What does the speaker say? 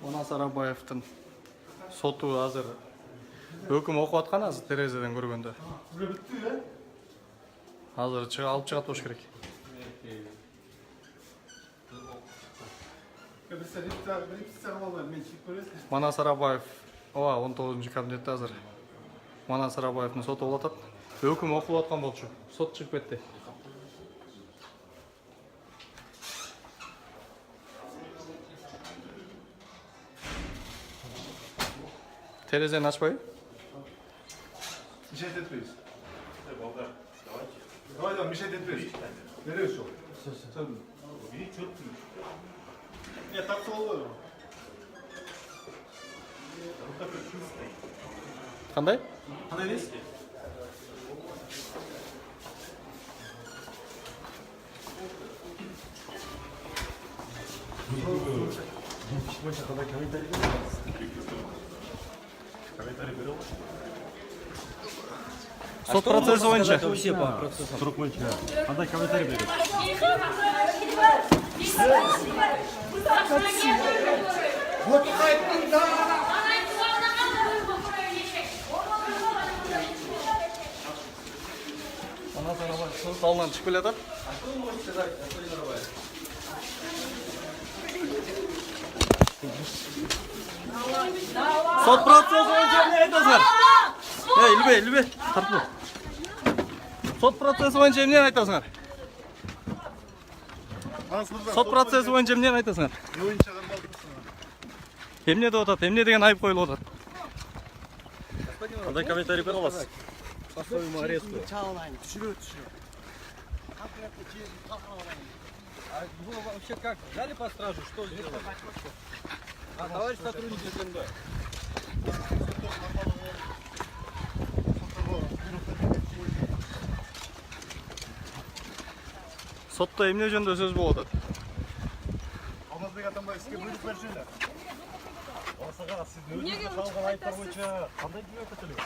Манас Арабаевдин соту азыр өкүм окуп аткан азыр терезеден көргөндө. Азыр алып чыгат болуш керек. Манас Арабаев 19-кабинетте азыр Манас Арабаевдин соту болуп атат. Өкүм окулуп аткан болчу. Сот чыгып кетти. Терезени açmayı. Мешать etmeyiz. Давай, мешать etmeyiz. Nereye şu? Sen. Нет, так olur. Qanday? Qanday deysiz? Сот процесси боюнча. Вообще по процессу. Срок боюнча. Кандай комментарий берет? Вот қайттың да. Манас Арабаев сот залынан чыгып келе атат. Сот процесси боюнча эмне айтасыңар? Илбей, тартып. Сот процесси боюнча эмне айтасыңар? Сот процесси боюнча эмне айтасыңар? Эмне деп атат? Эмне деген айып коюлуп атат? Кандай комментарий бере аласыз? По своему аресту. А его вообще как? Взяли по стражу? Что сделали? А, товарищ сотрудник СНБ. Сотто эмне жөнүндө сөз болуп атат? Алмазбек Атамбаев сізге бұйрық берші. Осыға сіз өзіңізді қалған айыптар бойынша қандай жауап бересіз?